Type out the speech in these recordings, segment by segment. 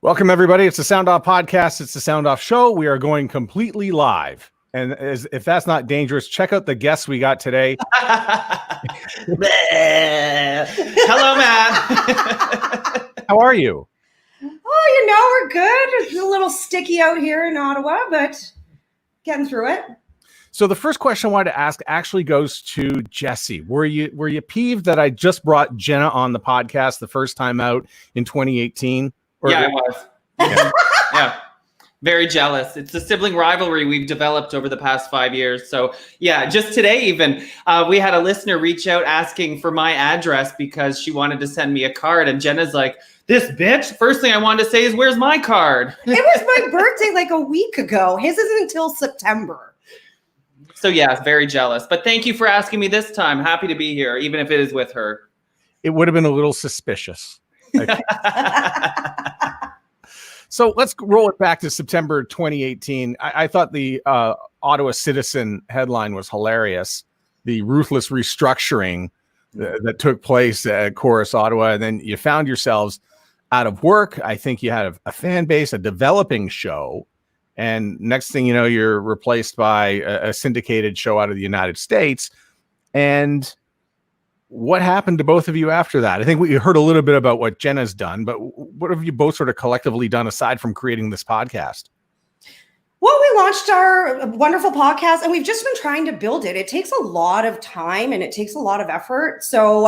Welcome, everybody. It's the SoundOff Podcast. It's the SoundOff Show. We are going completely live. And if that's not dangerous, check out the guests we got today. Hello, Matt. How are you? Oh, we're good. It's a little sticky out here in Ottawa, but getting through it. So the first question I wanted to ask actually goes to Jesse. Were you peeved that I just brought Jenna on the podcast the first time out in 2018? Yeah, I was. Yeah. Very jealous. It's a sibling rivalry we've developed over the past 5 years. So yeah, just today even, we had a listener reach out asking for my address because she wanted to send me a card. And Jenna's like, this bitch, first thing I wanted to say is, where's my card? It was my birthday like a week ago. His isn't until September. So yeah, very jealous. But thank you for asking me this time. Happy to be here, even if it is with her. It would have been a little suspicious. So let's roll it back to September 2018. I thought the Ottawa Citizen headline was hilarious. The ruthless restructuring that took place at Chorus Ottawa. And then you found yourselves out of work. I think you had a fan base, a developing show. And next thing you know, you're replaced by a syndicated show out of the United States. And what happened to both of you after that? I think we heard a little bit about what Jenna's done, but what have you both sort of collectively done aside from creating this podcast? Well, we launched our wonderful podcast and we've just been trying to build it. It takes a lot of time and it takes a lot of effort. So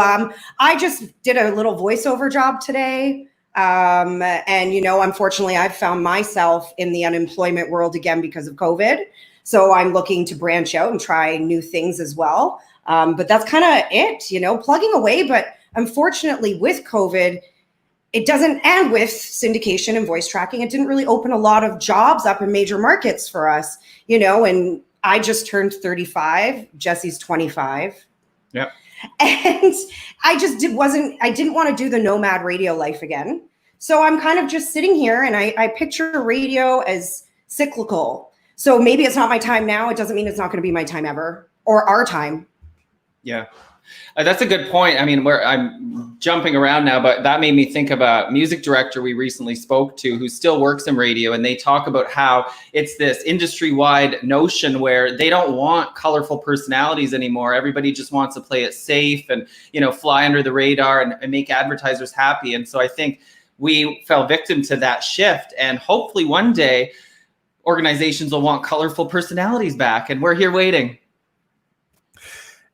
I just did a little voiceover job today. And, unfortunately, I've found myself in the unemployment world again because of COVID. So I'm looking to branch out and try new things as well. But that's kind of it, plugging away. But unfortunately, with COVID, it doesn't, and with syndication and voice tracking, it didn't really open a lot of jobs up in major markets for us, and I just turned 35. Jesse's 25. Yep. And I just I didn't want to do the nomad radio life again. So I'm kind of just sitting here and I picture radio as cyclical. So maybe it's not my time now. It doesn't mean it's not going to be my time ever or our time. Yeah, that's a good point. I mean, I'm jumping around now, but that made me think about music director we recently spoke to who still works in radio. And they talk about how it's this industry-wide notion where they don't want colorful personalities anymore. Everybody just wants to play it safe and, fly under the radar and make advertisers happy. And so I think we fell victim to that shift. And hopefully one day organizations will want colorful personalities back. And we're here waiting.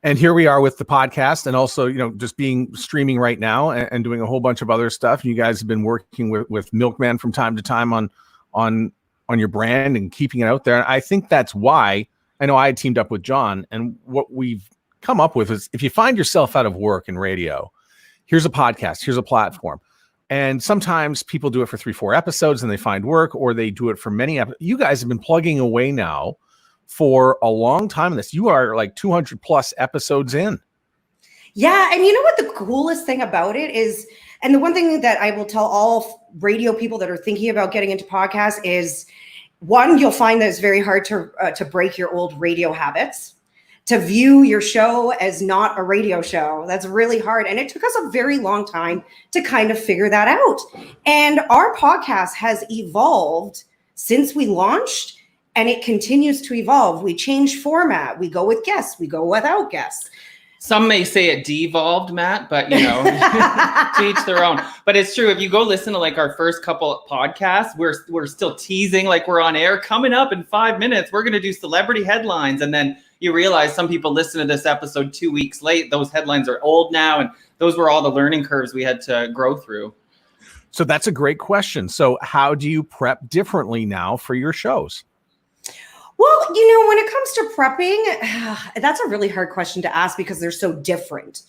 And here we are with the podcast and also, just being streaming right now and doing a whole bunch of other stuff. You guys have been working with Milkman from time to time on your brand and keeping it out there. And I think that's why I know I had teamed up with John. And what we've come up with is if you find yourself out of work in radio, here's a podcast, here's a platform. And sometimes people do it for 3-4 episodes and they find work, or they do it for many episodes. You guys have been plugging away now for a long time in this. You are like 200 plus episodes in. Yeah. And you know what the coolest thing about it is, and the one thing that I will tell all radio people that are thinking about getting into podcasts is, one, you'll find that it's very hard to break your old radio habits, to view your show as not a radio show. That's really hard. And it took us a very long time to kind of figure that out. And our podcast has evolved since we launched. And it continues to evolve. We change format. We go with guests. We go without guests. Some may say it devolved, Matt, but to each their own. But it's true. If you go listen to like our first couple podcasts, we're still teasing like we're on air. Coming up in 5 minutes, we're going to do celebrity headlines. And then you realize some people listen to this episode 2 weeks late. Those headlines are old now. And those were all the learning curves we had to grow through. So that's a great question. So how do you prep differently now for your shows? Well, when it comes to prepping, that's a really hard question to ask because they're so different.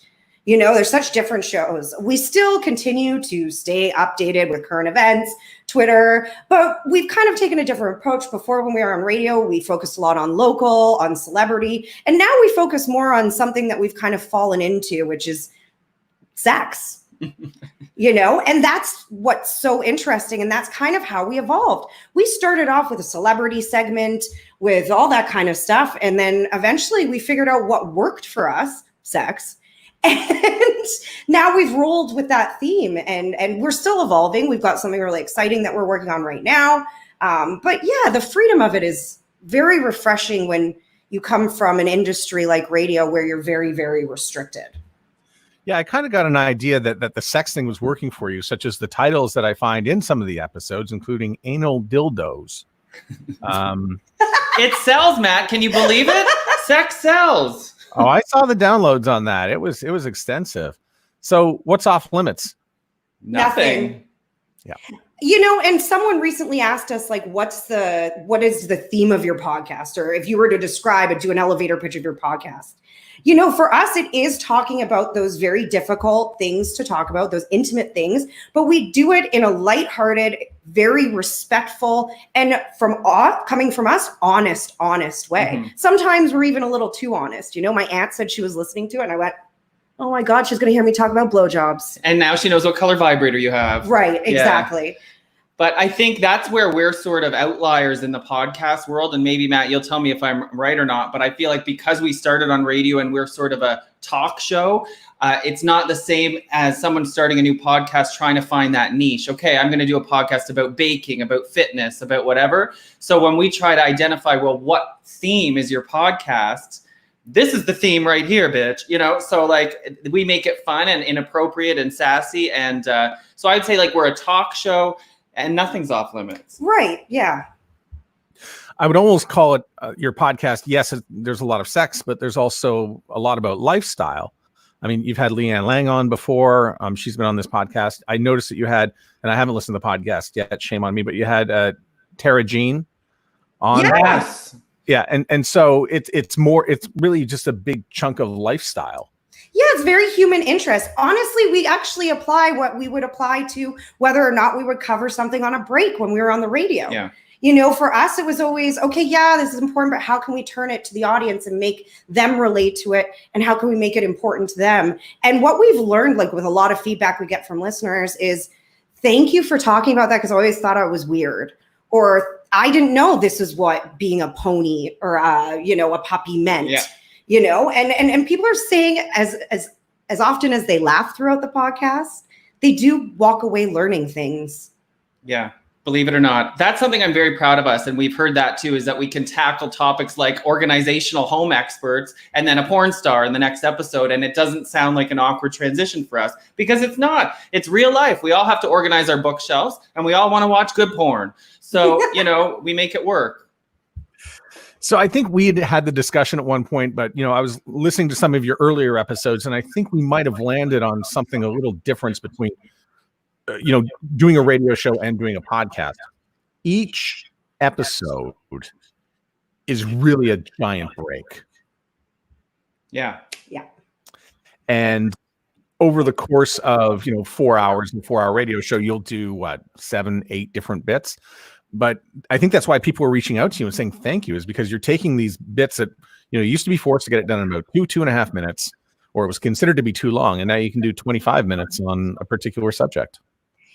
There's such different shows. We still continue to stay updated with current events, Twitter, but we've kind of taken a different approach. Before, when we were on radio, we focused a lot on local, on celebrity, and now we focus more on something that we've kind of fallen into, which is sex. And that's what's so interesting. And that's kind of how we evolved. We started off with a celebrity segment with all that kind of stuff. And then eventually we figured out what worked for us, sex. And now we've rolled with that theme, and we're still evolving. We've got something really exciting that we're working on right now. But yeah, the freedom of it is very refreshing when you come from an industry like radio where you're very, very restricted. Yeah, I kind of got an idea that the sex thing was working for you, such as the titles that I find in some of the episodes, including anal dildos. It sells, Matt. Can you believe it? Sex sells. Oh, I saw the downloads on that. It was extensive. So what's off limits? Nothing. Yeah. You know, and someone recently asked us, like, what is the theme of your podcast? Or if you were to describe it, do an elevator pitch of your podcast. You know, for us, it is talking about those very difficult things to talk about, those intimate things, but we do it in a lighthearted, very respectful, and coming from us, honest way. Mm-hmm. Sometimes we're even a little too honest. You know, my aunt said she was listening to it, and I went, oh my God, she's going to hear me talk about blowjobs. And now she knows what color vibrator you have. Right, exactly. Yeah. But I think that's where we're sort of outliers in the podcast world. And maybe, Matt, you'll tell me if I'm right or not. But I feel like because we started on radio and we're sort of a talk show, it's not the same as someone starting a new podcast trying to find that niche. Okay, I'm going to do a podcast about baking, about fitness, about whatever. So when we try to identify, well, what theme is your podcast? This is the theme right here, bitch. You know, so like we make it fun and inappropriate and sassy. And so I'd say like we're a talk show. And nothing's off limits. Right. Yeah. I would almost call it your podcast. Yes, there's a lot of sex, but there's also a lot about lifestyle. I mean, you've had Leanne Lang on before. She's been on this podcast. I noticed that you had, and I haven't listened to the podcast yet, shame on me, but you had Tara Jean on. Yes. Yeah. And so it's really just a big chunk of lifestyle. Yeah, it's very human interest. Honestly, we actually apply what we would apply to whether or not we would cover something on a break when we were on the radio. Yeah. You know, for us, it was always, okay, yeah, this is important, but how can we turn it to the audience and make them relate to it? And how can we make it important to them? And what we've learned, like with a lot of feedback we get from listeners is, thank you for talking about that, because I always thought it was weird. Or I didn't know this is what being a pony or, a puppy meant. Yeah. You know, and people are saying as often as they laugh throughout the podcast, they do walk away learning things. Yeah, believe it or not. That's something I'm very proud of us. And we've heard that too, is that we can tackle topics like organizational home experts and then a porn star in the next episode. And it doesn't sound like an awkward transition for us, because it's not. It's real life. We all have to organize our bookshelves and we all want to watch good porn. So, we make it work. So I think we had the discussion at one point, but, I was listening to some of your earlier episodes, and I think we might have landed on something a little difference between, doing a radio show and doing a podcast. Each episode is really a giant break. Yeah. Yeah. And over the course of, 4 hours in a 4-hour radio show, you'll do 7-8 different bits. But I think that's why people are reaching out to you and saying thank you, is because you're taking these bits that, used to be forced to get it done in about 2.5 minutes, or it was considered to be too long. And now you can do 25 minutes on a particular subject.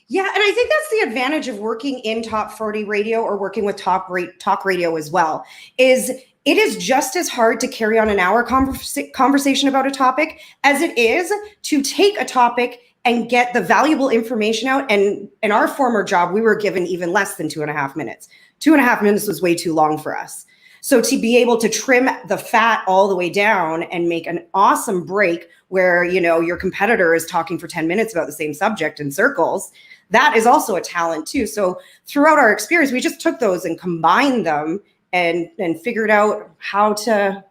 Yeah. And I think that's the advantage of working in Top 40 radio or working with talk radio as well, is it is just as hard to carry on an hour conversation about a topic as it is to take a topic and get the valuable information out. And in our former job, we were given even less than 2.5 minutes. 2.5 minutes was way too long for us. So to be able to trim the fat all the way down and make an awesome break where, your competitor is talking for 10 minutes about the same subject in circles, that is also a talent too. So throughout our experience, we just took those and combined them and figured out how to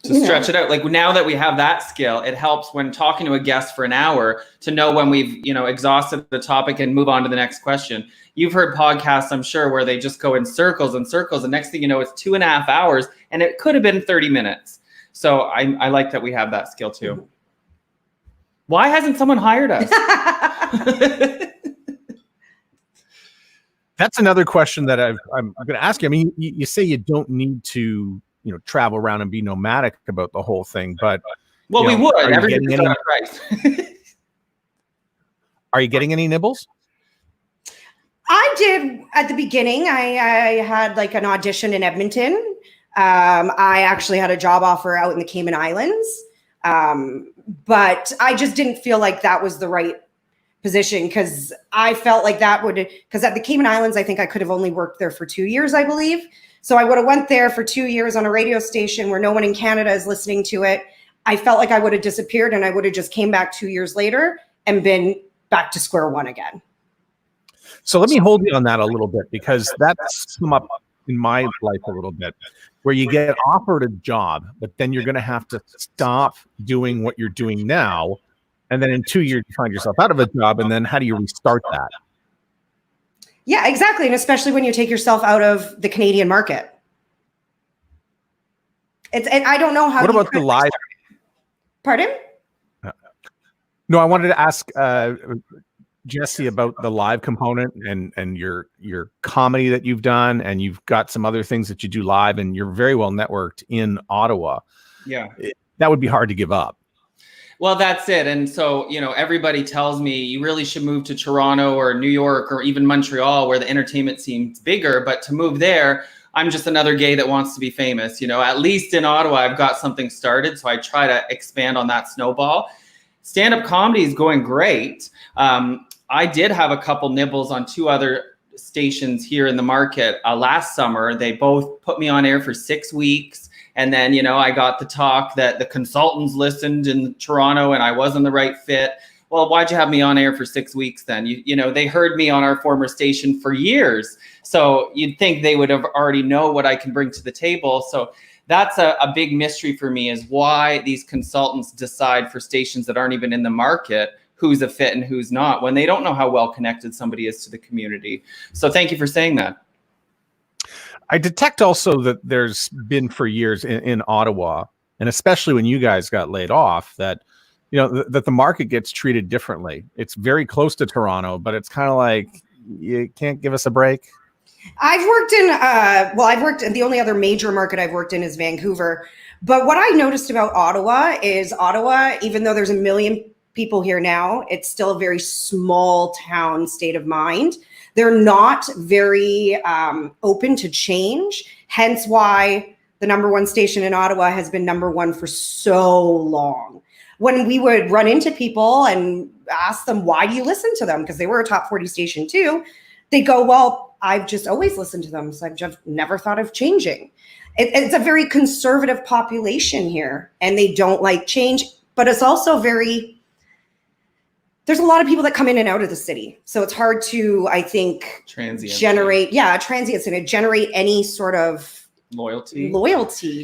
stretch it out. Like now that we have that skill, it helps when talking to a guest for an hour to know when we've, exhausted the topic and move on to the next question. You've heard podcasts, I'm sure, where they just go in circles and circles. And next thing you know, it's 2.5 hours and it could have been 30 minutes. So I like that we have that skill too. Why hasn't someone hired us? That's another question that I'm going to ask you. I mean, you say you don't need to, travel around and be nomadic about the whole thing, but we would. Everything's at a price. Are you getting any nibbles? I did at the beginning. I had like an audition in Edmonton. I actually had a job offer out in the Cayman Islands. But I just didn't feel like that was the right position, because I felt like because at the Cayman Islands, I think I could have only worked there for 2 years, I believe. So I would have went there for 2 years on a radio station where no one in Canada is listening to it. I felt like I would have disappeared, and I would have just came back 2 years later and been back to square one again. So let me hold you on that a little bit, because that's come up in my life a little bit, where you get offered a job, but then you're going to have to stop doing what you're doing now. And then in 2 years, you find yourself out of a job. And then how do you restart that? Yeah, exactly. And especially when you take yourself out of the Canadian market. And I don't know how. What about the live? Pardon? No, I wanted to ask Jesse about the live component and your comedy that you've done, and you've got some other things that you do live, and you're very well networked in Ottawa. Yeah. That would be hard to give up. Well, that's it. And so, everybody tells me you really should move to Toronto or New York or even Montreal, where the entertainment seems bigger. But to move there, I'm just another gay that wants to be famous. At least in Ottawa, I've got something started. So I try to expand on that snowball. Stand-up comedy is going great. I did have a couple nibbles on 2 other stations here in the market last summer. They both put me on air for 6 weeks. And then, I got the talk that the consultants listened in Toronto and I wasn't the right fit. Well, why'd you have me on air for 6 weeks then? They heard me on our former station for years. So you'd think they would have already know what I can bring to the table. So that's a big mystery for me, is why these consultants decide for stations that aren't even in the market who's a fit and who's not, when they don't know how well connected somebody is to the community. So thank you for saying that. I detect also that there's been for years in Ottawa, and especially when you guys got laid off, that that the market gets treated differently. It's very close to Toronto, but it's kind of like, you can't give us a break. I've worked in the only other major market I've worked in is Vancouver. But what I noticed about Ottawa is even though there's 1 million people here now, it's still a very small town state of mind. They're not very open to change, hence why the number 1 station in Ottawa has been number 1 for so long. When we would run into people and ask them, why do you listen to them? Because they were a top 40 station too. They go, well, I've just always listened to them. So I've just never thought of changing. It's a very conservative population here, and they don't like change, but it's also there's a lot of people that come in and out of the city. So it's hard to, I think, generate any sort of loyalty.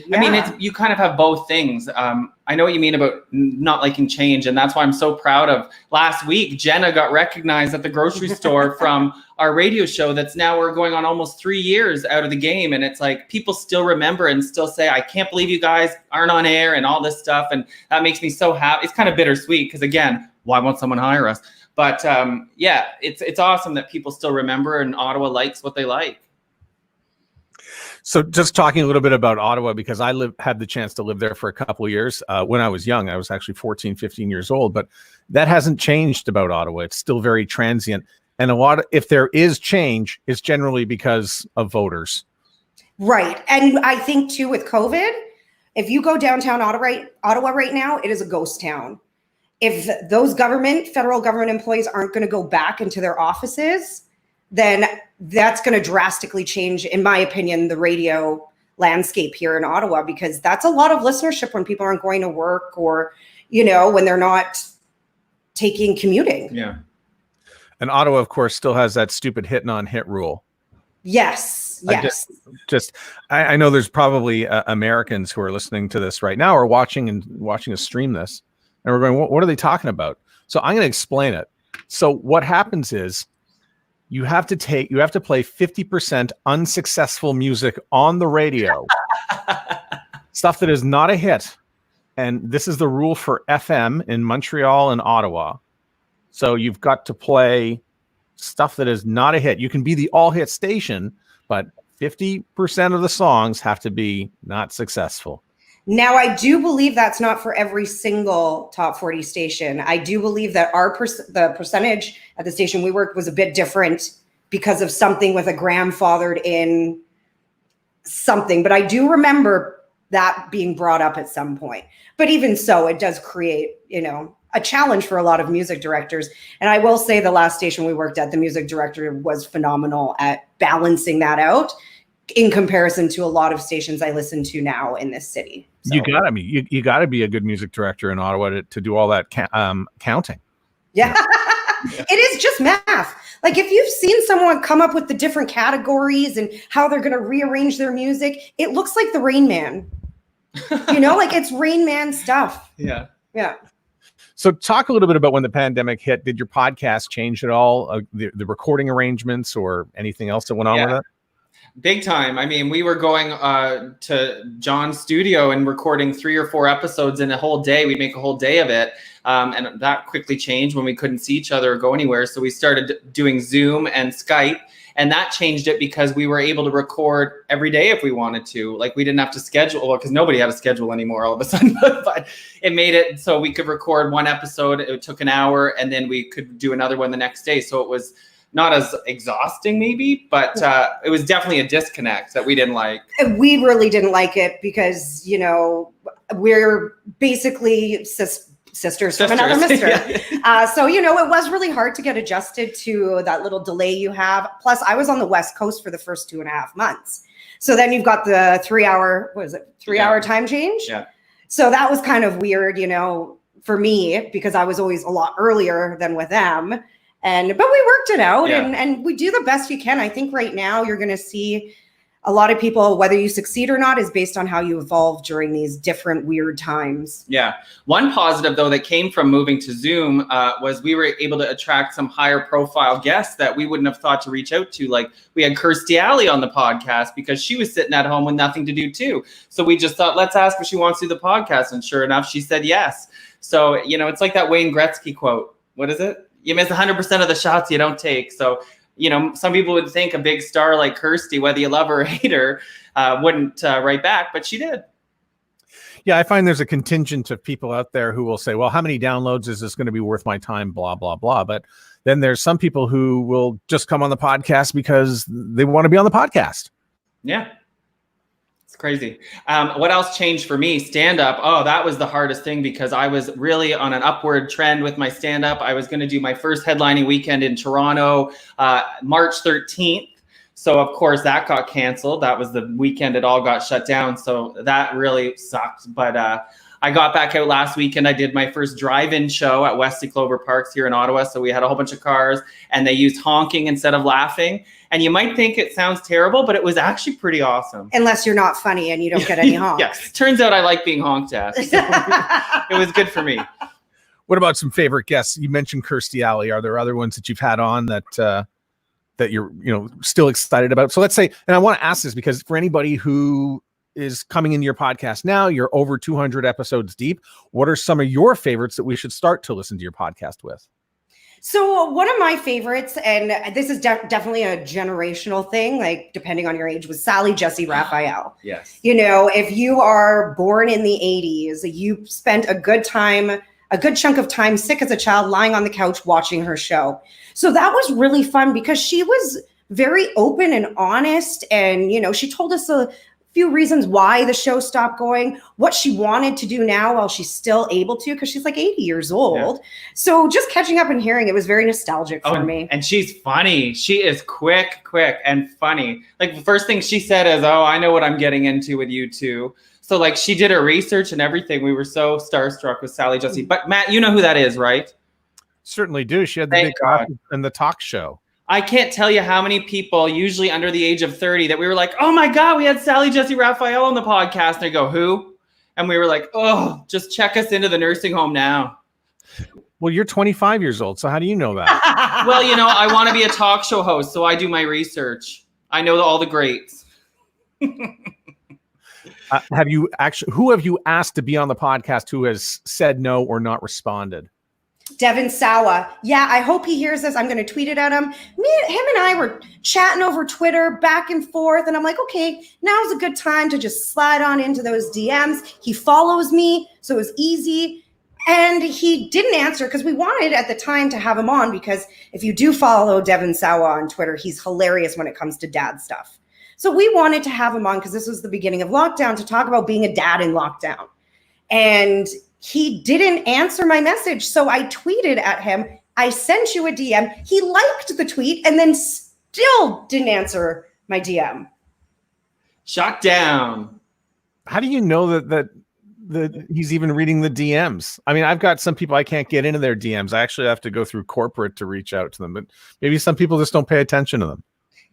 Yeah. I mean, you kind of have both things. I know what you mean about not liking change. And that's why I'm so proud of last week. Jenna got recognized at the grocery store from our radio show. We're going on almost 3 years out of the game. And it's like, people still remember and still say, I can't believe you guys aren't on air and all this stuff. And that makes me so happy. It's kind of bittersweet because, again, why won't someone hire us? But it's awesome that people still remember, and Ottawa likes what they like. So just talking a little bit about Ottawa, because I had the chance to live there for a couple of years when I was young. I was actually 14, 15 years old, but that hasn't changed about Ottawa. It's still very transient. And if there is change, it's generally because of voters. Right. And I think too, with COVID, if you go downtown Ottawa right now, it is a ghost town. If those federal government employees aren't going to go back into their offices, then that's going to drastically change, in my opinion, the radio landscape here in Ottawa, because that's a lot of listenership when people aren't going to work, or, when they're not taking commuting. Yeah. And Ottawa, of course, still has that stupid hit-non-hit rule. Yes. I know there's probably Americans who are listening to this right now or watching us stream this. And we're going, what are they talking about? So I'm going to explain it. So what happens is you have to play 50% unsuccessful music on the radio, stuff that is not a hit. And this is the rule for FM in Montreal and Ottawa. So you've got to play stuff that is not a hit. You can be the all hit station, but 50% of the songs have to be not successful. Now, I do believe that's not for every single top 40 station. I do believe that the percentage at the station we worked was a bit different because of something with a grandfathered in something. But I do remember that being brought up at some point. But even so, it does create, a challenge for a lot of music directors. And I will say the last station we worked at, the music director was phenomenal at balancing that out in comparison to a lot of stations I listen to now in this city. So. You gotta be a good music director in Ottawa to do all that counting. Yeah. It is just math. Like if you've seen someone come up with the different categories and how they're going to rearrange their music, it looks like the Rain Man. Like it's Rain Man stuff. Yeah. Yeah. So talk a little bit about when the pandemic hit. Did your podcast change at all? The recording arrangements or anything else that went on with it? Big time. I mean, we were going to John's studio and recording 3 or 4 episodes in a whole day. We'd make a whole day of it. And that quickly changed when we couldn't see each other or go anywhere. So we started doing Zoom and Skype. And that changed it because we were able to record every day if we wanted to. Like we didn't have to schedule, because nobody had a schedule anymore all of a sudden. But it made it so we could record one episode. It took an hour and then we could do another one the next day. So it was not as exhausting maybe, but it was definitely a disconnect that we didn't like. We really didn't like it because, we're basically sisters from another mister. So, it was really hard to get adjusted to that little delay you have. Plus, I was on the West Coast for the first 2.5 months. So then you've got the 3-hour, hour time change? Yeah. So that was kind of weird, for me, because I was always a lot earlier than with them. But we worked it out and we do the best we can. I think right now you're going to see a lot of people, whether you succeed or not, is based on how you evolve during these different weird times. Yeah. One positive, though, that came from moving to Zoom was we were able to attract some higher profile guests that we wouldn't have thought to reach out to. Like we had Kirstie Alley on the podcast because she was sitting at home with nothing to do, too. So we just thought, let's ask if she wants to do the podcast. And sure enough, she said yes. So, it's like that Wayne Gretzky quote. What is it? You miss 100% of the shots you don't take. So, some people would think a big star like Kirstie, whether you love her or hate her, wouldn't write back, but she did. Yeah, I find there's a contingent of people out there who will say, well, how many downloads is this going to be worth my time, blah, blah, blah. But then there's some people who will just come on the podcast because they want to be on the podcast. Yeah. It's crazy. What else changed for me? Stand-up. Oh, that was the hardest thing because I was really on an upward trend with my stand-up. I was going to do my first headlining weekend in Toronto, March 13th. So, of course, that got canceled. That was the weekend it all got shut down. So that really sucked. But I got back out last weekend. I did my first drive-in show at Wesley Clover Parks here in Ottawa. So we had a whole bunch of cars and they used honking instead of laughing. And you might think it sounds terrible, but it was actually pretty awesome. Unless you're not funny and you don't get any honks. Yes. Turns out I like being honked at. So it was good for me. What about some favorite guests? You mentioned Kirstie Alley. Are there other ones that you've had on that you're still excited about? So let's say, and I want to ask this because for anybody who is coming into your podcast now, you're over 200 episodes deep. What are some of your favorites that we should start to listen to your podcast with? So one of my favorites, and this is definitely a generational thing, like depending on your age, was Sally Jesse Raphael. Yes. If you are born in the 80s, you spent a good chunk of time sick as a child, lying on the couch watching her show. So that was really fun because she was very open and honest. And, she told us a few reasons why the show stopped going, what she wanted to do now while she's still able to, because she's like 80 years old. Yeah. So just catching up and hearing it was very nostalgic for me. And she's funny. She is quick and funny. Like the first thing she said is, oh, I know what I'm getting into with you two. So like she did her research and everything. We were so starstruck with Sally Jesse. But Matt, you know who that is, right? Certainly do. She had the big talk and the talk show. I can't tell you how many people, usually under the age of 30, that we were like, oh my God, we had Sally Jesse Raphael on the podcast. And they go, who? And we were like, oh, just check us into the nursing home now. Well, you're 25 years old. So how do you know that? Well, I want to be a talk show host. So I do my research. I know all the greats. Who have you asked to be on the podcast who has said no or not responded? Devin Sawa. Yeah, I hope he hears this. I'm going to tweet it at him. Him and I were chatting over Twitter back and forth. And I'm like, okay, now's a good time to just slide on into those DMs. He follows me, so it was easy. And he didn't answer because we wanted at the time to have him on because if you do follow Devin Sawa on Twitter, he's hilarious when it comes to dad stuff. So we wanted to have him on because this was the beginning of lockdown to talk about being a dad in lockdown. And he didn't answer my message. So I tweeted at him, I sent you a DM. He liked the tweet and then still didn't answer my DM. Shut down. How do you know that he's even reading the DMs? I mean, I've got some people I can't get into their DMs. I actually have to go through corporate to reach out to them, but maybe some people just don't pay attention to them.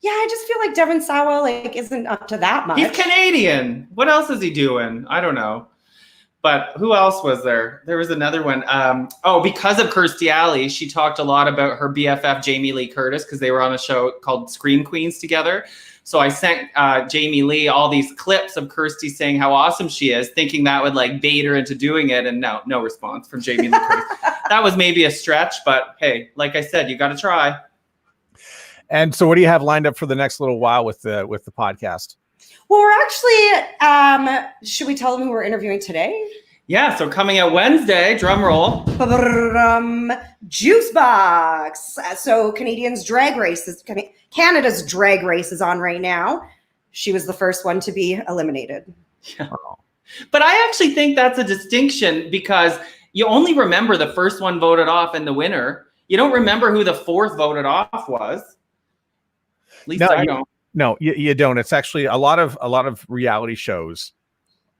Yeah, I just feel like Devin Sawa isn't up to that much. He's Canadian. What else is he doing? I don't know. But who else was there? There was another one. Because of Kirstie Alley, she talked a lot about her BFF Jamie Lee Curtis because they were on a show called Scream Queens together. So I sent Jamie Lee all these clips of Kirstie saying how awesome she is, thinking that would bait her into doing it. And no response from Jamie Lee Curtis. That was maybe a stretch, but hey, like I said, you got to try. And so what do you have lined up for the next little while with the podcast? Well, we're actually, should we tell them who we're interviewing today? Yeah, so coming out Wednesday, drum roll. Juice Box. So Canada's drag race is on right now. She was the first one to be eliminated. Yeah. But I actually think that's a distinction because you only remember the first one voted off and the winner. You don't remember who the fourth voted off was. At least I don't. No, you don't. It's actually a lot of reality shows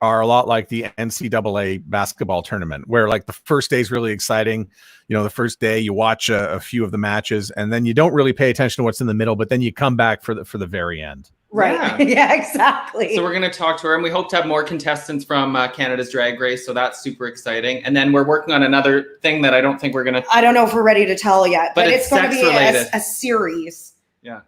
are a lot like the NCAA basketball tournament, where the first day is really exciting. The first day you watch a few of the matches, and then you don't really pay attention to what's in the middle, but then you come back for the very end. Right. Yeah, exactly. So we're going to talk to her, and we hope to have more contestants from Canada's Drag Race. So that's super exciting. And then we're working on another thing that I don't think we're going to. I don't know if we're ready to tell yet, but it's going to be a series. Yeah.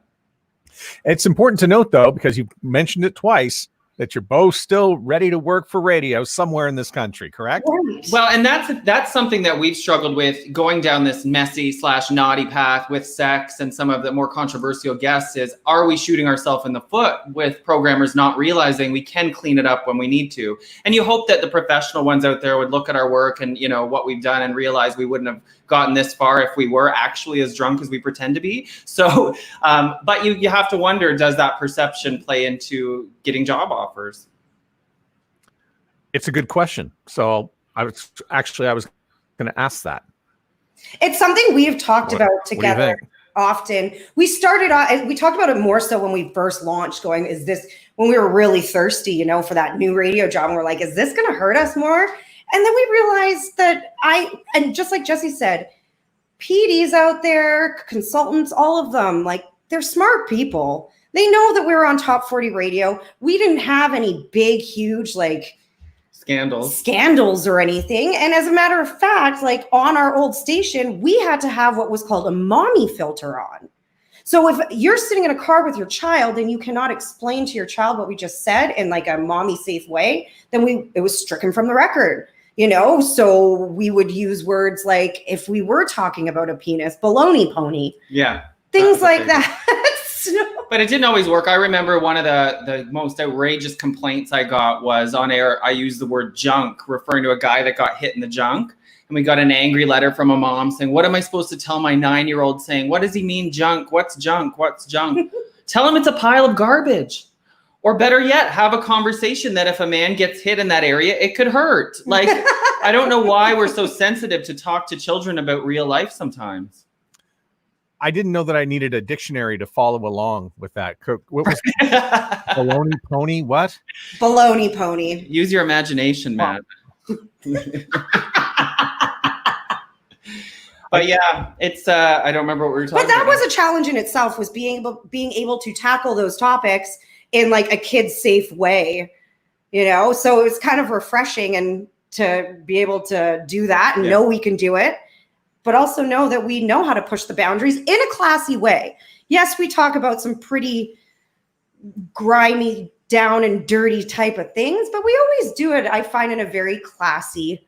It's important to note, though, because you mentioned it twice, that you're both still ready to work for radio somewhere in this country, correct? Right. Well, and that's something that we've struggled with going down this messy / naughty path with sex and some of the more controversial guests is, are we shooting ourselves in the foot with programmers not realizing we can clean it up when we need to? And you hope that the professional ones out there would look at our work and, what we've done and realize we wouldn't have gotten this far if we were actually as drunk as we pretend to be. So, but you have to wonder, does that perception play into getting job offers? It's a good question. So I was going to ask that. It's something we've talked about together often. We talked about it more so when we first launched, when we were really thirsty, for that new radio job. And we're like, is this going to hurt us more? And then we realized that and just like Jesse said, PDs out there, consultants, all of them, they're smart people. They know that we were on Top 40 radio. We didn't have any big, huge, scandals or anything. And as a matter of fact, on our old station, we had to have what was called a mommy filter on. So if you're sitting in a car with your child and you cannot explain to your child what we just said in a mommy safe way, then it was stricken from the record. So we would use words like, if we were talking about a penis, baloney pony. Yeah. Things like that. But it didn't always work. I remember one of the most outrageous complaints I got was on air. I used the word junk, referring to a guy that got hit in the junk. And we got an angry letter from a mom saying, what am I supposed to tell my 9-year-old saying? What does he mean junk? What's junk? What's junk? Tell him it's a pile of garbage. Or better yet, have a conversation that if a man gets hit in that area, it could hurt. I don't know why we're so sensitive to talk to children about real life sometimes. I didn't know that I needed a dictionary to follow along with that. What was baloney pony? What? Baloney pony. Use your imagination, Matt. But yeah, it's I don't remember what we were talking about. But that was a challenge in itself, was being able to tackle those topics in a kid safe way, so it was kind of refreshing and to be able to do that and know we can do it, but also know that we know how to push the boundaries in a classy way. Yes, we talk about some pretty grimy, down and dirty type of things, but we always do it, I find, in a very classy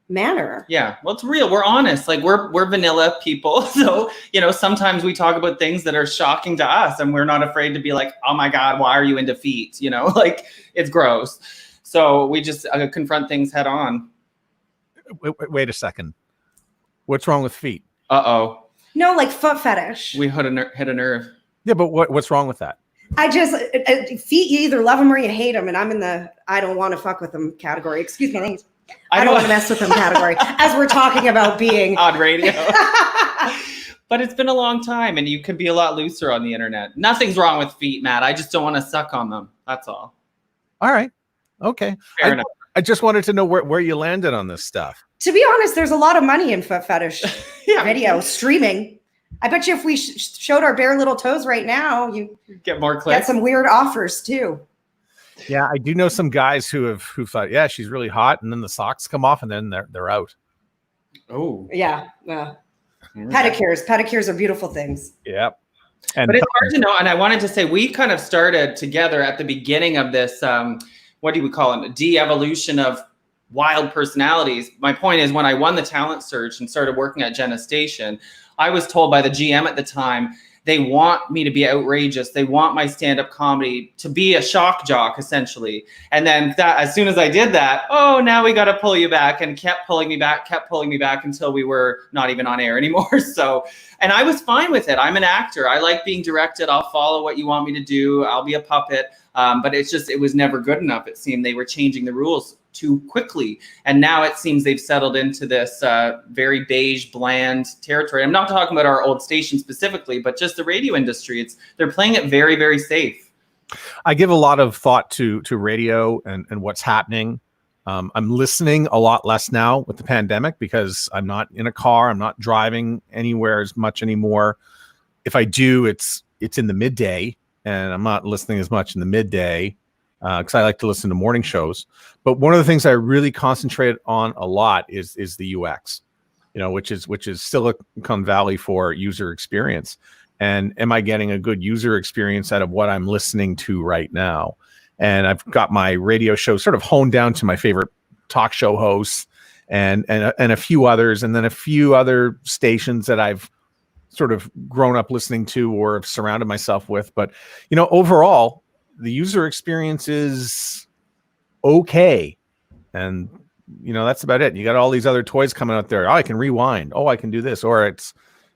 manner. Yeah, well, it's real. We're honest. We're vanilla people. So, sometimes we talk about things that are shocking to us and we're not afraid to be like, oh my God, why are you into feet? It's gross. So we just confront things head on. Wait a second. What's wrong with feet? Uh-oh. No, foot fetish. We hit a nerve. Yeah, but what's wrong with that? I just feet, you either love them or you hate them, and I'm in the I don't want to fuck with them category. Excuse me, thanks. I don't want to mess with them category as we're talking about being on radio. But it's been a long time, and you can be a lot looser on the internet. Nothing's wrong with feet, Matt. I just don't want to suck on them. That's all. All right. Okay. Fair enough. I just wanted to know where you landed on this stuff. To be honest, there's a lot of money in foot fetish video streaming. I bet you if we showed our bare little toes right now, you get more clicks. Get some weird offers too. Yeah, I do know some guys who thought, yeah, she's really hot, and then the socks come off, and then they're out. Oh, yeah. Pedicures are beautiful things. Yep. But it's hard to know. And I wanted to say we kind of started together at the beginning of this. What do we call it? De-evolution of wild personalities. My point is, when I won the talent search and started working at Jenna Station, I was told by the GM at the time, they want me to be outrageous. They want my stand-up comedy to be a shock jock, essentially. And then as soon as I did that, now we got to pull you back, and kept pulling me back until we were not even on air anymore. So, and I was fine with it. I'm an actor. I like being directed. I'll follow what you want me to do. I'll be a puppet. But it was never good enough. It seemed they were changing the rules too quickly. And now it seems they've settled into this very beige, bland territory. I'm not talking about our old station specifically, but just the radio industry. They're playing it very, very safe. I give a lot of thought to radio and what's happening. I'm listening a lot less now with the pandemic because I'm not in a car. I'm not driving anywhere as much anymore. If I do, it's in the midday, and I'm not listening as much in the midday because I like to listen to morning shows. But one of the things I really concentrate on a lot is the UX, which is Silicon Valley for user experience. And am I getting a good user experience out of what I'm listening to right now? And I've got my radio show sort of honed down to my favorite talk show hosts and a few others, and then a few other stations that I've sort of grown up listening to or have surrounded myself with. But, overall, the user experience is okay. And, that's about it. You got all these other toys coming out there. Oh, I can rewind. Oh, I can do this. Or it's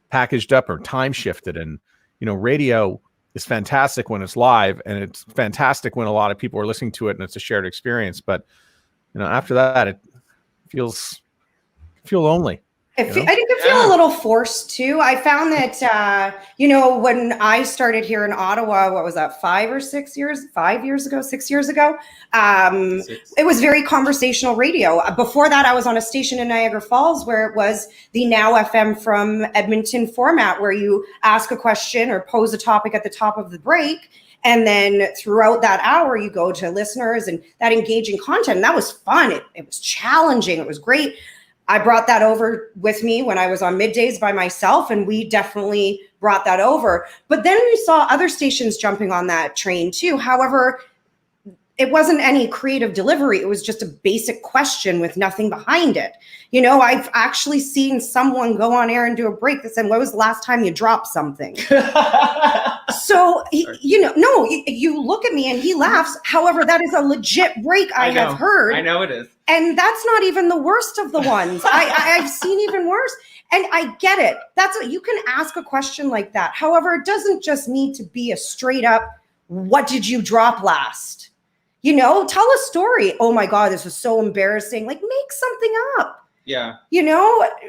packaged up or time shifted. And, radio is fantastic when it's live, and it's fantastic when a lot of people are listening to it and it's a shared experience. But, after that, it feels lonely. I think it feel a little forced too. I found that, when I started here in Ottawa, what was that, 6 years ago, it was very conversational radio. Before that, I was on a station in Niagara Falls where it was the Now FM from Edmonton format, where you ask a question or pose a topic at the top of the break. And then throughout that hour, you go to listeners and that engaging content. And that was fun. It was challenging. It was great. I brought that over with me when I was on middays by myself, and we definitely brought that over. But then we saw other stations jumping on that train too. However, it wasn't any creative delivery. It was just a basic question with nothing behind it. I've actually seen someone go on air and do a break that said, when was the last time you dropped something? So, you look at me and he laughs. However, that is a legit break I have heard. I know it is. And that's not even the worst of the ones. I've seen even worse. And I get it. You can ask a question like that. However, it doesn't just need to be a straight up, what did you drop last? Tell a story. Oh my God, this was so embarrassing. Like, make something up. Yeah.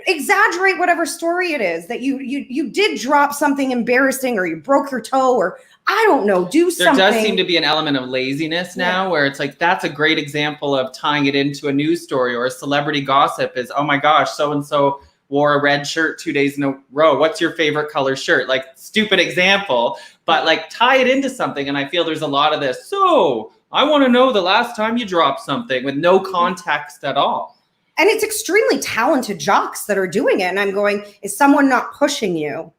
Exaggerate whatever story it is that you did drop something embarrassing, or you broke your toe, or I don't know, do something. There does seem to be an element of laziness now where it's like, that's a great example of tying it into a news story, or a celebrity gossip is, oh my gosh, so-and-so wore a red shirt 2 days in a row. What's your favorite color shirt? Like, stupid example, but like tie it into something. And I feel there's a lot of this. So I want to know the last time you dropped something, with no context at all. And it's extremely talented jocks that are doing it. And I'm going, is someone not pushing you?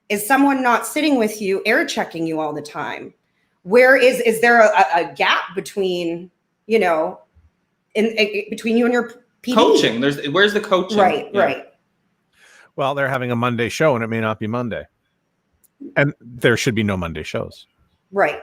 Is someone not sitting with you, air checking you all the time? Where is there a gap between, between you and your PD? Coaching. Where's the coaching? Right. Well, they're having a Monday show, and it may not be Monday. And there should be no Monday shows. Right.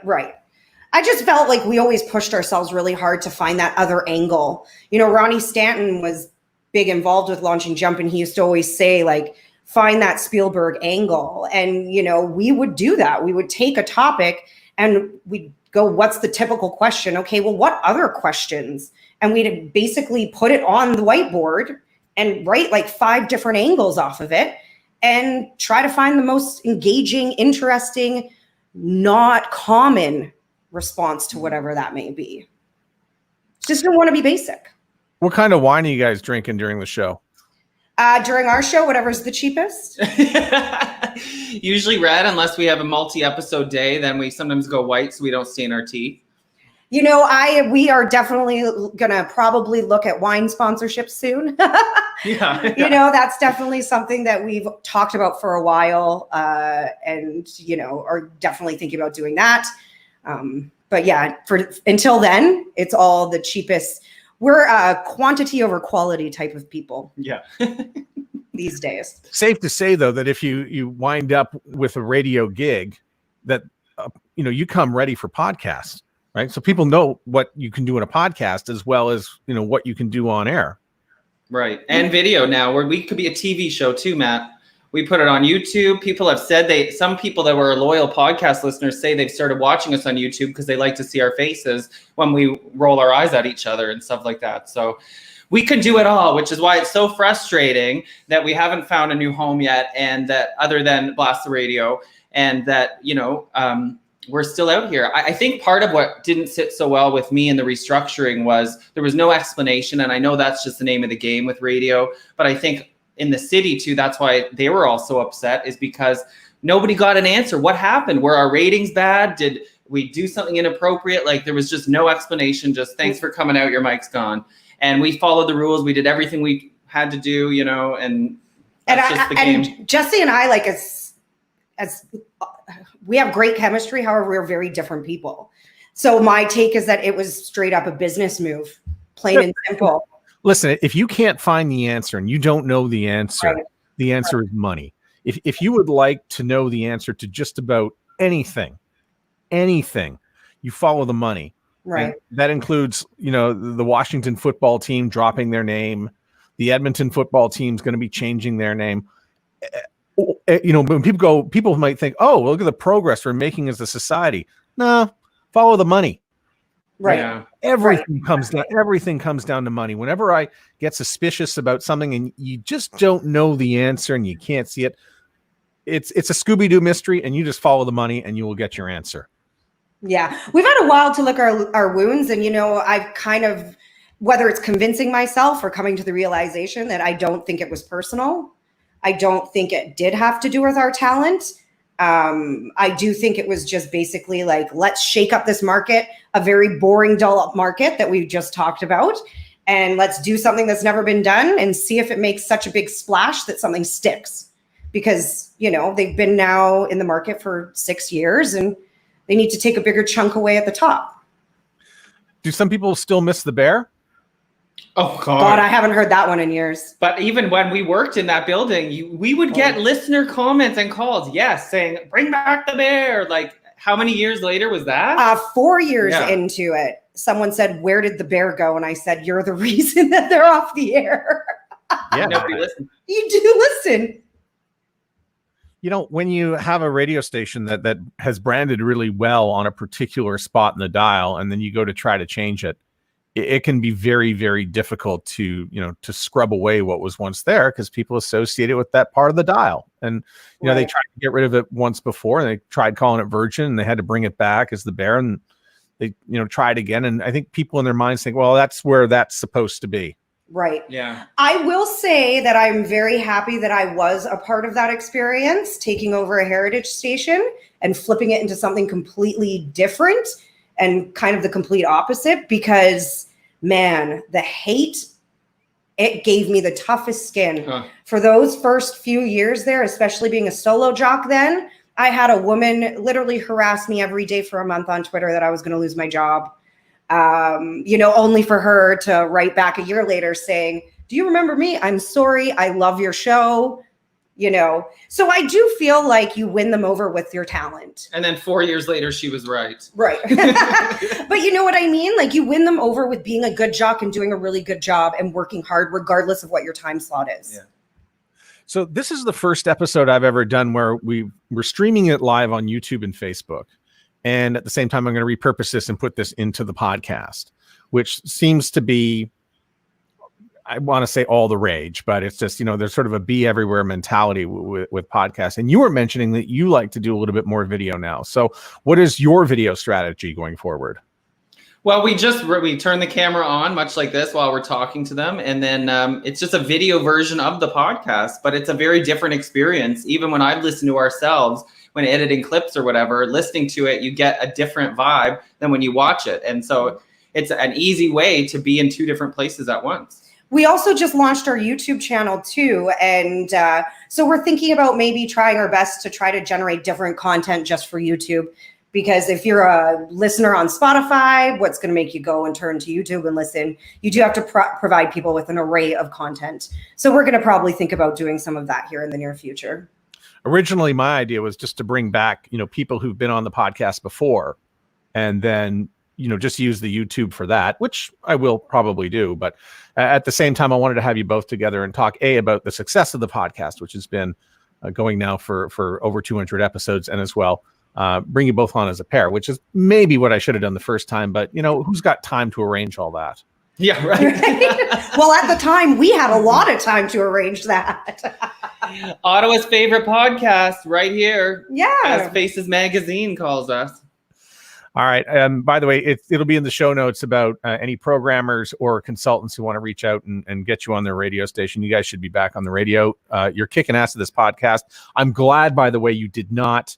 I just felt like we always pushed ourselves really hard to find that other angle. Ronnie Stanton was big involved with launching Jump, and he used to always say, like, find that Spielberg angle. And, you know, we would do that. We would take a topic and we'd go, what's the typical question? Okay, well, what other questions? And we'd basically put it on the whiteboard and write like 5 different angles off of it and try to find the most engaging, interesting, not common response to whatever that may be. Just don't want to be basic. What kind of wine are you guys drinking during the show? During our show, whatever's the cheapest. Usually red, unless we have a multi-episode day. Then we sometimes go white so we don't stain our teeth. You know, we are definitely gonna probably look at wine sponsorships soon. Yeah. You know, that's definitely something that we've talked about for a while, and you know, are definitely thinking about doing that. But yeah, until then, it's all the cheapest. We're a quantity over quality type of people. Yeah. These days. Safe to say, though, that if you wind up with a radio gig, that you know, you come ready for podcasts, right? So people know what you can do in a podcast as well as, you know, what you can do on air. Right. And video now, where we could be a TV show too, Matt. We put it on YouTube. People have said some people that were loyal podcast listeners say they've started watching us on YouTube because they like to see our faces when we roll our eyes at each other and stuff like that. So we could do it all, which is why it's so frustrating that we haven't found a new home yet, and that other than Blast the Radio, and that, you know, we're still out here. I think part of what didn't sit so well with me in the restructuring was there was no explanation. And I know that's just the name of the game with radio, but I think in the city too, that's why they were all so upset, is because nobody got an answer. What happened? Were our ratings bad? Did we do something inappropriate? Like, there was just no explanation. Just thanks for coming out. Your mic's gone. And we followed the rules. We did everything we had to do, you know, and that's just the game. And Jesse and I, like, as we have great chemistry. However, we're very different people. So my take is that it was straight up a business move, plain and simple. Listen, if you can't find the answer and you don't know the answer, Right. the answer is money. If you would like to know the answer to just about anything, you follow the money. Right. And that includes, you know, the Washington football team dropping their name. The Edmonton football team is going to be changing their name. You know, when people might think, oh, look at the progress we're making as a society. No, follow the money. Right. Yeah. Everything comes down to money. Whenever I get suspicious about something and you just don't know the answer and you can't see it, it's a Scooby-Doo mystery, and you just follow the money and you will get your answer. Yeah. We've had a while to look our wounds, and, you know, I've kind of, whether it's convincing myself or coming to the realization that I don't think it was personal. I don't think it did have to do with our talent. I do think it was just basically like, let's shake up this market, a very boring, dull market that we just talked about. And let's do something that's never been done and see if it makes such a big splash that something sticks. Because, you know, they've been now in the market for 6 years and they need to take a bigger chunk away at the top. Do some people still miss the bear? Oh, God, I haven't heard that one in years. But even when we worked in that building, we would get listener comments and calls, yes, saying, bring back the bear. Like, how many years later was that? 4 years into it, someone said, where did the bear go? And I said, you're the reason that they're off the air. Yeah, nobody listened. You do listen. You know, when you have a radio station that has branded really well on a particular spot in the dial, and then you go to try to change it, it can be very, very difficult to scrub away what was once there, because people associate it with that part of the dial. And, you know, they tried to get rid of it once before, and they tried calling it Virgin, and they had to bring it back as the Bear, and they, you know, tried again. And I think people in their minds think, well, that's where that's supposed to be. Right. Yeah. I will say that I'm very happy that I was a part of that experience, taking over a heritage station and flipping it into something completely different and kind of the complete opposite, because, man, the hate, it gave me the toughest skin. For those first few years there, especially being a solo jock then, I had a woman literally harass me every day for a month on Twitter that I was going to lose my job. You know, only for her to write back a year later saying, do you remember me? I'm sorry. I love your show. You know, so I do feel like you win them over with your talent. And then 4 years later, she was right. Right. But you know what I mean? Like, you win them over with being a good jock and doing a really good job and working hard, regardless of what your time slot is. Yeah. So this is the first episode I've ever done where we're streaming it live on YouTube and Facebook. And at the same time, I'm going to repurpose this and put this into the podcast, which seems to be, I want to say all the rage, but it's just, there's sort of a be everywhere mentality with podcasts. And you were mentioning that you like to do a little bit more video now. So what is your video strategy going forward? Well, we turn the camera on much like this while we're talking to them. And then it's just a video version of the podcast, but it's a very different experience. Even when I've listened to ourselves, when editing clips or whatever, listening to it, you get a different vibe than when you watch it. And so it's an easy way to be in two different places at once. We also just launched our YouTube channel too. And so we're thinking about maybe trying our best to try to generate different content just for YouTube. Because if you're a listener on Spotify, what's going to make you go and turn to YouTube and listen? You do have to provide people with an array of content. So we're going to probably think about doing some of that here in the near future. Originally, my idea was just to bring back, people who've been on the podcast before, and then, just use the YouTube for that, which I will probably do. But at the same time, I wanted to have you both together and talk about the success of the podcast, which has been going now for over 200 episodes, and as well, bring you both on as a pair, which is maybe what I should have done the first time, but who's got time to arrange all that? Yeah, right. Well, at the time we had a lot of time to arrange that. Ottawa's favorite podcast right here. Yeah. As Faces Magazine calls us. All right. By the way, it'll be in the show notes about any programmers or consultants who want to reach out and get you on their radio station. You guys should be back on the radio. You're kicking ass at this podcast. I'm glad, by the way, you did not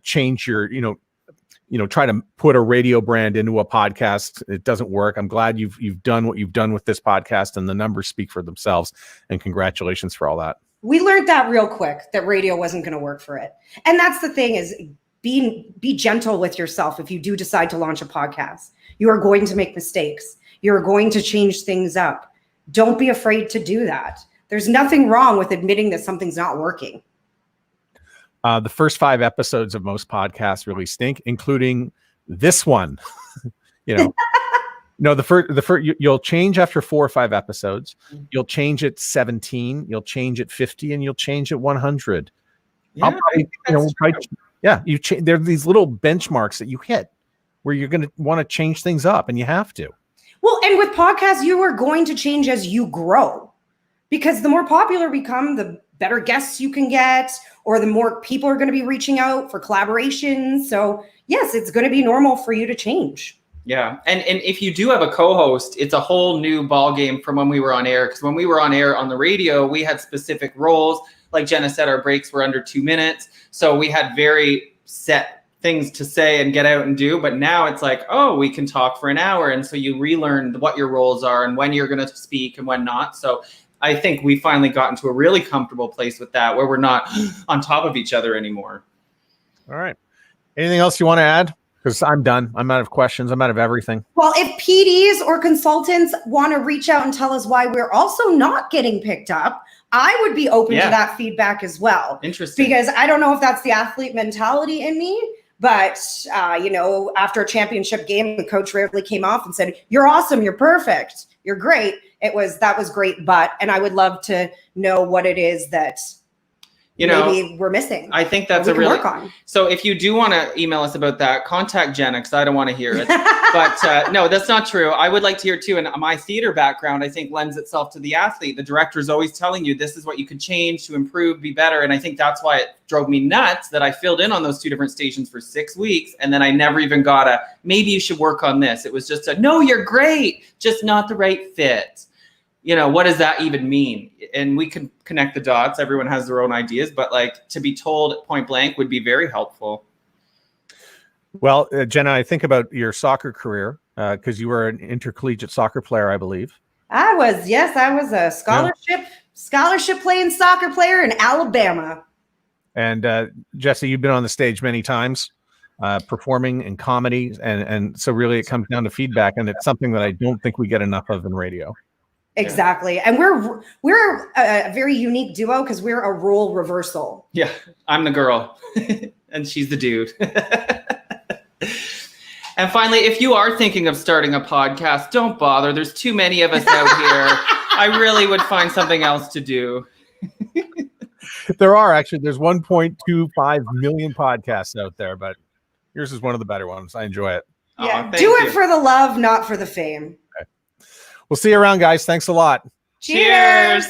change your, try to put a radio brand into a podcast. It doesn't work. I'm glad you've done what you've done with this podcast, and the numbers speak for themselves. And congratulations for all that. We learned that real quick, that radio wasn't going to work for it. And that's the thing, is be gentle with yourself. If you do decide to launch a podcast, you are going to make mistakes. You're going to change things up. Don't be afraid to do that. There's nothing wrong with admitting that something's not working. The first 5 episodes of most podcasts really stink, including this one. No, the first you'll change after 4 or 5 episodes. You'll change at 17. You'll change at 50, and you'll change at 100. Yeah, there are these little benchmarks that you hit where you're going to want to change things up, and you have to. Well, and with podcasts, you are going to change as you grow, because the more popular we become, the better guests you can get, or the more people are going to be reaching out for collaborations. So yes, it's going to be normal for you to change. Yeah. And if you do have a co-host, it's a whole new ball game from when we were on air. Because when we were on air on the radio, we had specific roles. Like Jenna said, our breaks were under 2 minutes. So we had very set things to say and get out and do. But now it's like, oh, we can talk for an hour. And so you relearn what your roles are and when you're going to speak and when not. So I think we finally got into a really comfortable place with that, where we're not on top of each other anymore. All right. Anything else you want to add? Because I'm done. I'm out of questions. I'm out of everything. Well, if PDs or consultants want to reach out and tell us why we're also not getting picked up, I would be open to that feedback as well. Interesting. Because I don't know if that's the athlete mentality in me, but after a championship game, the coach rarely came off and said, "You're awesome. You're perfect. You're great." That was great. And I would love to know what it is that maybe we're missing. I think that's a really, so if you do want to email us about that, contact Jenna, because I don't want to hear it. But no, that's not true. I would like to hear it too. And my theater background, I think, lends itself to the athlete. The director is always telling you, this is what you could change to improve, be better. And I think that's why it drove me nuts that I filled in on those 2 different stations for 6 weeks. And then I never even got maybe you should work on this. It was just no, you're great, just not the right fit. What does that even mean? And we can connect the dots. Everyone has their own ideas, but to be told point blank would be very helpful. Well, Jenna, I think about your soccer career, because you were an intercollegiate soccer player, I believe. I was a scholarship playing soccer player in Alabama. And Jesse, you've been on the stage many times, performing in comedy. And so really it comes down to feedback. And it's something that I don't think we get enough of in radio. Exactly. And we're a very unique duo because we're a role reversal. Yeah. I'm the girl and she's the dude. And finally, if you are thinking of starting a podcast, don't bother. There's too many of us out here. I really would find something else to do. There are actually, there's 1.25 million podcasts out there, but yours is one of the better ones. I enjoy it. Yeah, Thank do you. it for the love, not for the fame. We'll see you around, guys. Thanks a lot. Cheers.